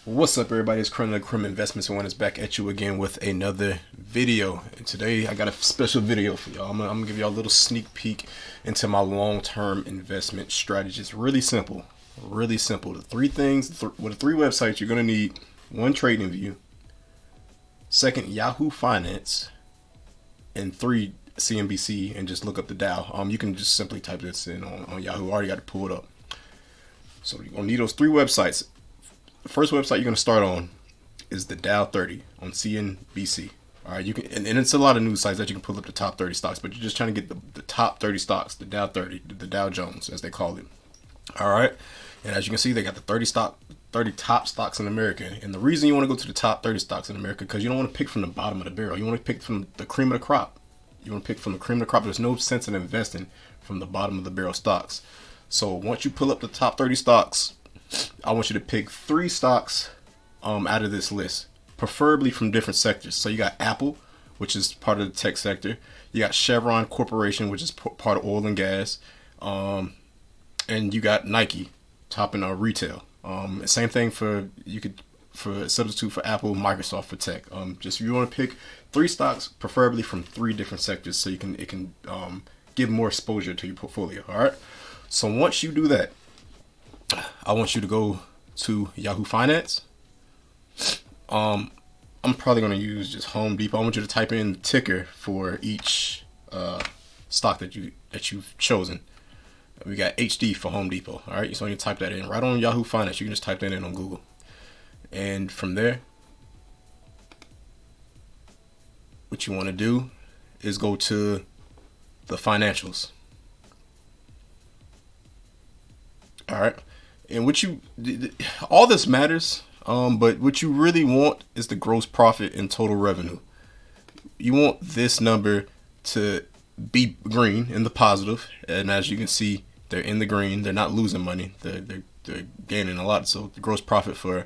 What's up, everybody? It's Crendelacreme Investments and one is back at you again with another video. And today I got a special video for y'all. I'm gonna give y'all a little sneak peek into my long-term investment strategy. It's really simple, really simple. The three things, with the three websites you're gonna need: one, TradingView; second, Yahoo Finance; and three, CNBC. And just look up the Dow. You can just simply type this in on Yahoo. I already got it pulled up. So you're gonna need those three websites. The first website you're going to start on is the Dow 30 on CNBC. All right, you can, and it's a lot of news sites that you can pull up the top 30 stocks, but you're just trying to get the top 30 stocks, the Dow 30, the Dow Jones, as they call it. All right, and as you can see, they got the 30 top stocks in America. And the reason you want to go to the top 30 stocks in America, because you don't want to pick from the bottom of the barrel. You want to pick from the cream of the crop. You want to pick from the cream of the crop. There's no sense in investing from the bottom of the barrel stocks. So once you pull up the top 30 stocks, I want you to pick three stocks out of this list, preferably from different sectors. So you got Apple, which is part of the tech sector. You got Chevron Corporation, which is part of oil and gas. And you got Nike, topping retail. Same thing for a substitute for Apple, Microsoft for tech. Just you want to pick three stocks, preferably from three different sectors, so it can give more exposure to your portfolio. All right. So once you do that, I want you to go to Yahoo Finance. I'm probably going to use just Home Depot. I want you to type in the ticker for each stock that you've chosen. We got HD for Home Depot. All right, so you type that in right on Yahoo Finance. You can just type that in on Google, and from there, what you want to do is go to the financials. All right. And all this matters, but what you really want is the gross profit and total revenue. You want this number to be green in the positive, and as you can see, they're in the green. They're not losing money. They're gaining a lot. So the gross profit for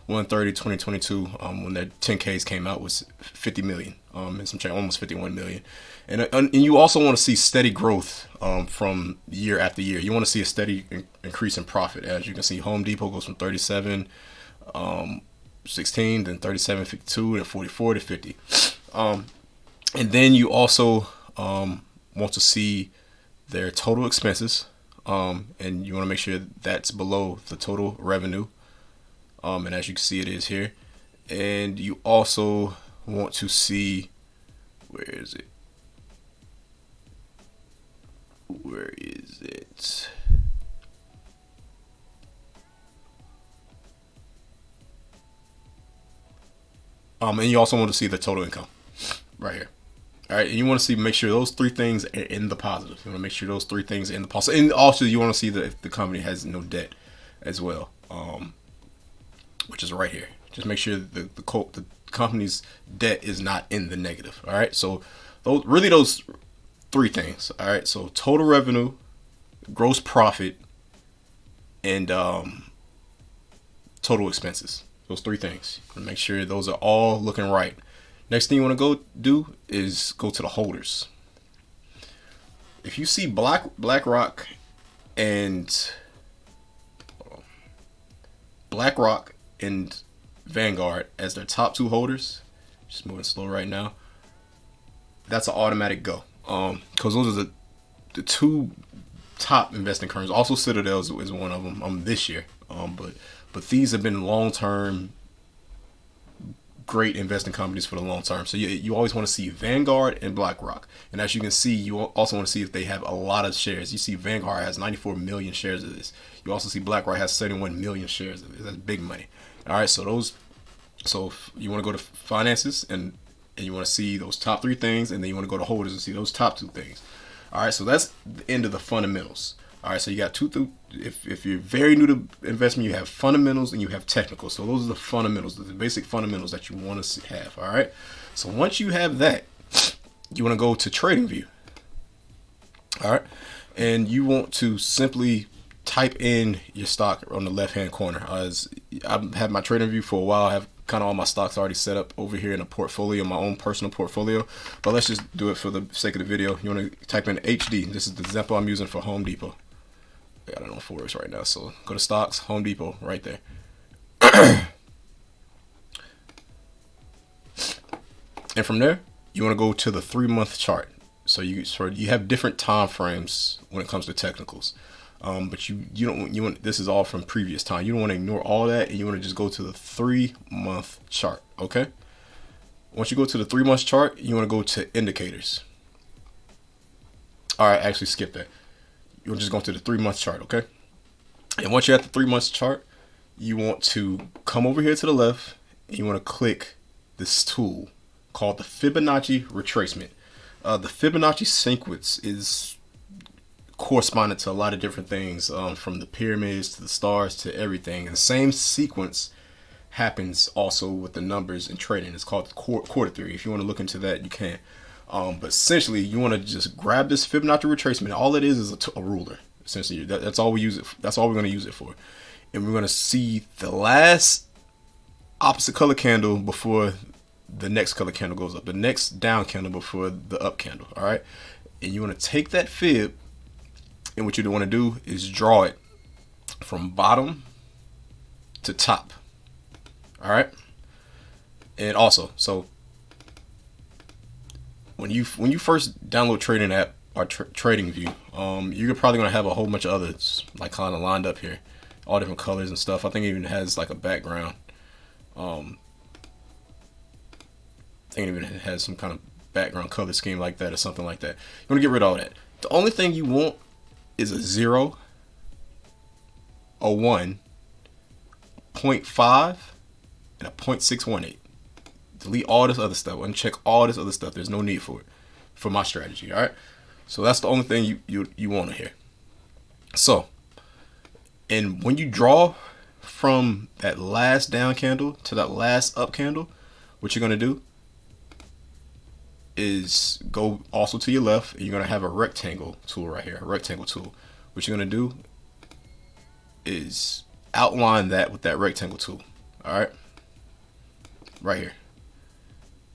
1/30/2022, when their 10Ks came out, was 50 million, and some change, almost 51 million. And you also want to see steady growth from year after year. You want to see a steady increase in profit. As you can see, Home Depot goes from 37.16, then 37.52, then 44 to 50. And then you also want to see their total expenses, and you want to make sure that's below the total revenue. And as you can see, it is here. And you also want to see, where is it? And you also want to see the total income right here. All right, and you want to make sure those three things are in the positive. You want to make sure those three things are in the positive, and also you want to see that if the company has no debt as well, which is right here. Just make sure the company's debt is not in the negative. All right, so those three things. All right, so total revenue, gross profit, and total expenses. Those three things. Make sure those are all looking right. Next thing you want to go do is go to the holders. If you see BlackRock and Vanguard as their top two holders, just moving slow right now, that's an automatic go. Because those are the two top investing firms. Also, Citadel is one of them this year. But these have been long-term great investing companies for the long term. So you always want to see Vanguard and BlackRock. And as you can see, you also want to see if they have a lot of shares. You see Vanguard has 94 million shares of this. You also see BlackRock has 71 million shares of this. That's big money. All right, so you want to go to finances and you want to see those top three things, and then you want to go to holders and see those top two things. All right, so that's the end of the fundamentals. All right, so you got if you're very new to investment, you have fundamentals and you have technicals. So those are the fundamentals, the basic fundamentals that you want to have. All right, so once you have that, you want to go to TradingView. All right, and you want to simply type in your stock on the left hand corner. As I've had my TradingView for a while, I have kind of all my stocks already set up over here in a portfolio, my own personal portfolio. But let's just do it for the sake of the video. You want to type in HD. This is the example I'm using for Home Depot. I don't know if it works right now, so go to stocks, Home Depot, right there. And from there, you want to go to the 3-month chart. So you have different time frames when it comes to technicals. But you don't want this is all from previous time. You don't want to ignore all that, and you want to just go to the 3-month chart. Okay. Once you go to the 3-month chart, you want to go to indicators. All right, actually skip that. You're just going to the 3-month chart. Okay. And once you're at the 3-month chart, you want to come over here to the left, and you want to click this tool called the Fibonacci retracement. The Fibonacci sequence is correspondent to a lot of different things, from the pyramids to the stars to everything. And the same sequence happens also with the numbers in trading. It's called the quarter theory. If you want to look into that, you can. But essentially, you want to just grab this Fibonacci retracement. All it is a ruler. Essentially, that's all we use it. That's all we're going to use it for. And we're going to see the last opposite color candle before the next color candle goes up, the next down candle before the up candle. All right. And you want to take that fib, and what you want to do is draw it from bottom to top. All right. And also, so when you first download trading app or trading view, you're probably going to have a whole bunch of others like kind of lined up here, all different colors and stuff. I think it even has like a background. I think it even has some kind of background color scheme like that or something like that. You want to get rid of all that. The only thing you want is a 0, a 1, 0.5, and a 0.618. Delete all this other stuff. Uncheck all this other stuff. There's no need for it for my strategy. All right. So that's the only thing you want to hear. So, and when you draw from that last down candle to that last up candle, what you're going to do is go also to your left, and you're going to have a rectangle tool right here, a rectangle tool. What you're going to do is outline that with that rectangle tool. All right. Right here.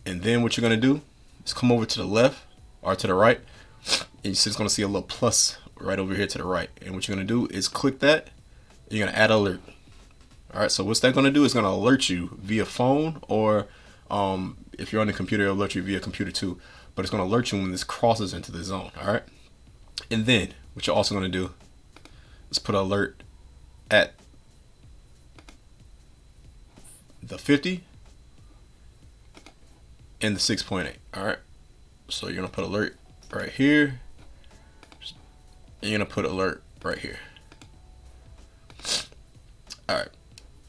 And then what you're going to do is come over to the left or to the right, and you're just going to see a little plus right over here to the right. And what you're going to do is click that. You're going to add alert. All right. So what's that going to do? It's going to alert you via phone, or if you're on the computer, it'll alert you via computer too. But it's going to alert you when this crosses into the zone. All right. And then what you're also going to do is put an alert at the 50 and the 6.8. All right. So you're going to put alert right here. And you're going to put alert right here. All right.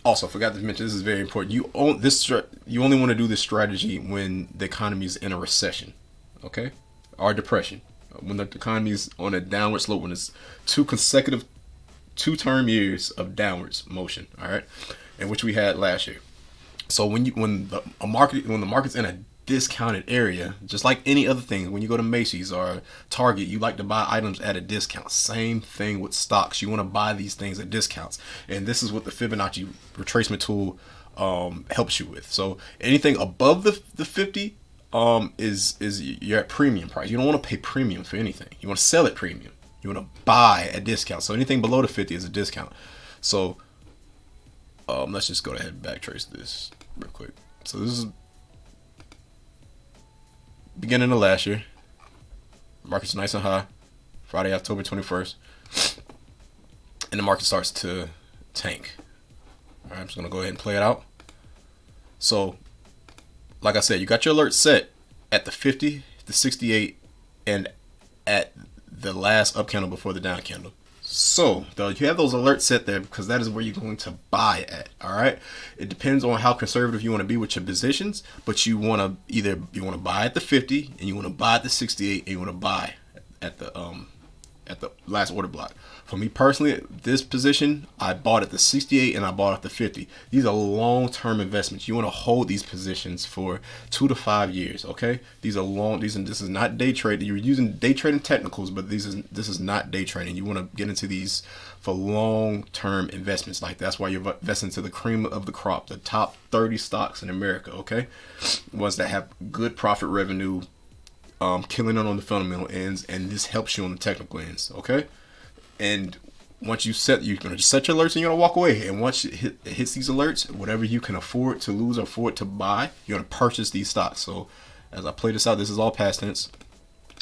Also, forgot to mention, this is very important. You only want to do this strategy when the economy is in a recession, okay, or depression. When the economy is on a downward slope, when it's 2 consecutive 2-term years of downwards motion. All right, and which we had last year. So when the market's in a discounted area, just like any other thing, when you go to Macy's or Target, you like to buy items at a discount. Same thing with stocks. You want to buy these things at discounts, and this is what the Fibonacci retracement tool helps you with. So anything above the 50 is you're at premium price. You don't want to pay premium for anything. You want to sell at premium. You want to buy at discount. So anything below the 50 is a discount. So let's just go ahead and backtrace this real quick. So this is beginning of last year. Market's nice and high. Friday, October 21st. And the market starts to tank. All right, I'm just going to go ahead and play it out. So, like I said, you got your alert set at the 50, the 68, and at the last up candle before the down candle. So, though, you have those alerts set there because that is where you're going to buy at. All right. It depends on how conservative you want to be with your positions, but you want to buy at the 50, and you want to buy at the 68, and you want to buy at the last order block. For me personally, this position, I bought at the 68 and I bought at the 50. These are long-term investments. You want to hold these positions for 2 to 5 years. Okay, these are long. This is not day trade. You're using day trading technicals, but this is not day trading. You want to get into these for long-term investments. Like that's why you're investing into the cream of the crop, the top 30 stocks in America. Okay, ones that have good profit revenue, killing it on the fundamental ends, and this helps you on the technical ends. Okay. And once you're going to set your alerts and you're going to walk away. And once it hits these alerts, whatever you can afford to lose or afford to buy, you're going to purchase these stocks. So as I play this out, this is all past tense.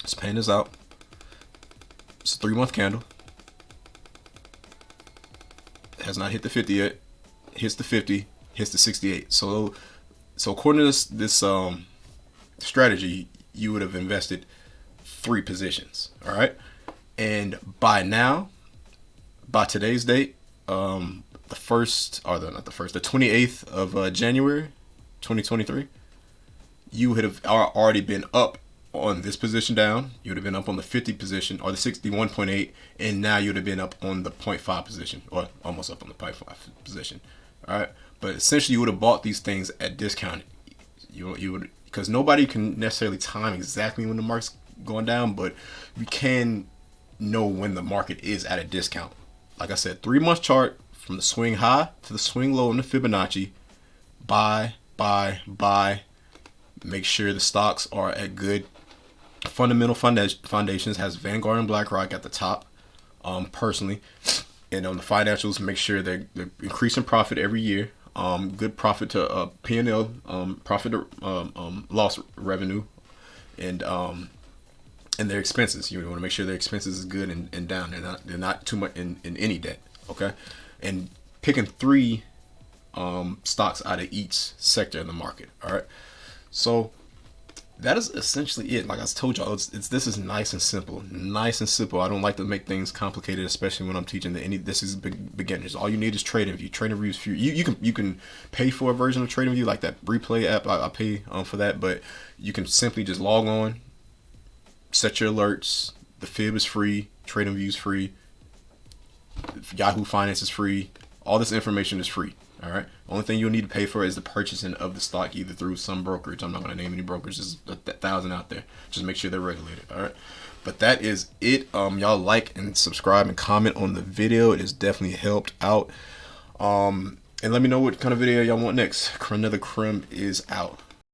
Let's pan this out. It's a 3-month candle. It has not hit the 50 yet. Hits the 50, hits the 68. So according to this strategy, you would have invested 3 positions. All right, and by today's date, the 28th of January, 2023, you would have already been up on this position down. You would have been up on the 50 position or the 61.8, and now you would have been up on the 0.5 position, or almost up on the 0.5 position. All right, but essentially you would have bought these things at discount. You would, because nobody can necessarily time exactly when the market's going down, but we can know when the market is at a discount. Like I said, 3-month chart from the swing high to the swing low in the Fibonacci. Buy. Make sure the stocks are at good fundamental foundations. Has Vanguard and BlackRock at the top, personally. And on the financials, make sure they're increasing profit every year. Good profit to P&L, profit to loss revenue, and their expenses. You want to make sure their expenses is good and down. They're not too much in any debt. Okay, and picking 3 stocks out of each sector in the market. All right, so that is essentially it. Like I told y'all, this is nice and simple. I don't like to make things complicated, especially when I'm teaching this is beginners. All you need is TradingView. TradingView, you can pay for a version of TradingView, like that replay app. I pay for that, but you can simply just log on, set your alerts. The Fib is free. TradingView is free. Yahoo Finance is free. All this information is free. All right. Only thing you'll need to pay for is the purchasing of the stock, either through some brokerage. I'm not going to name any brokers. There's 1,000 out there. Just make sure they're regulated. All right. But that is it. Y'all like and subscribe and comment on the video. It has definitely helped out. And let me know what kind of video y'all want next. Crendelacreme is out.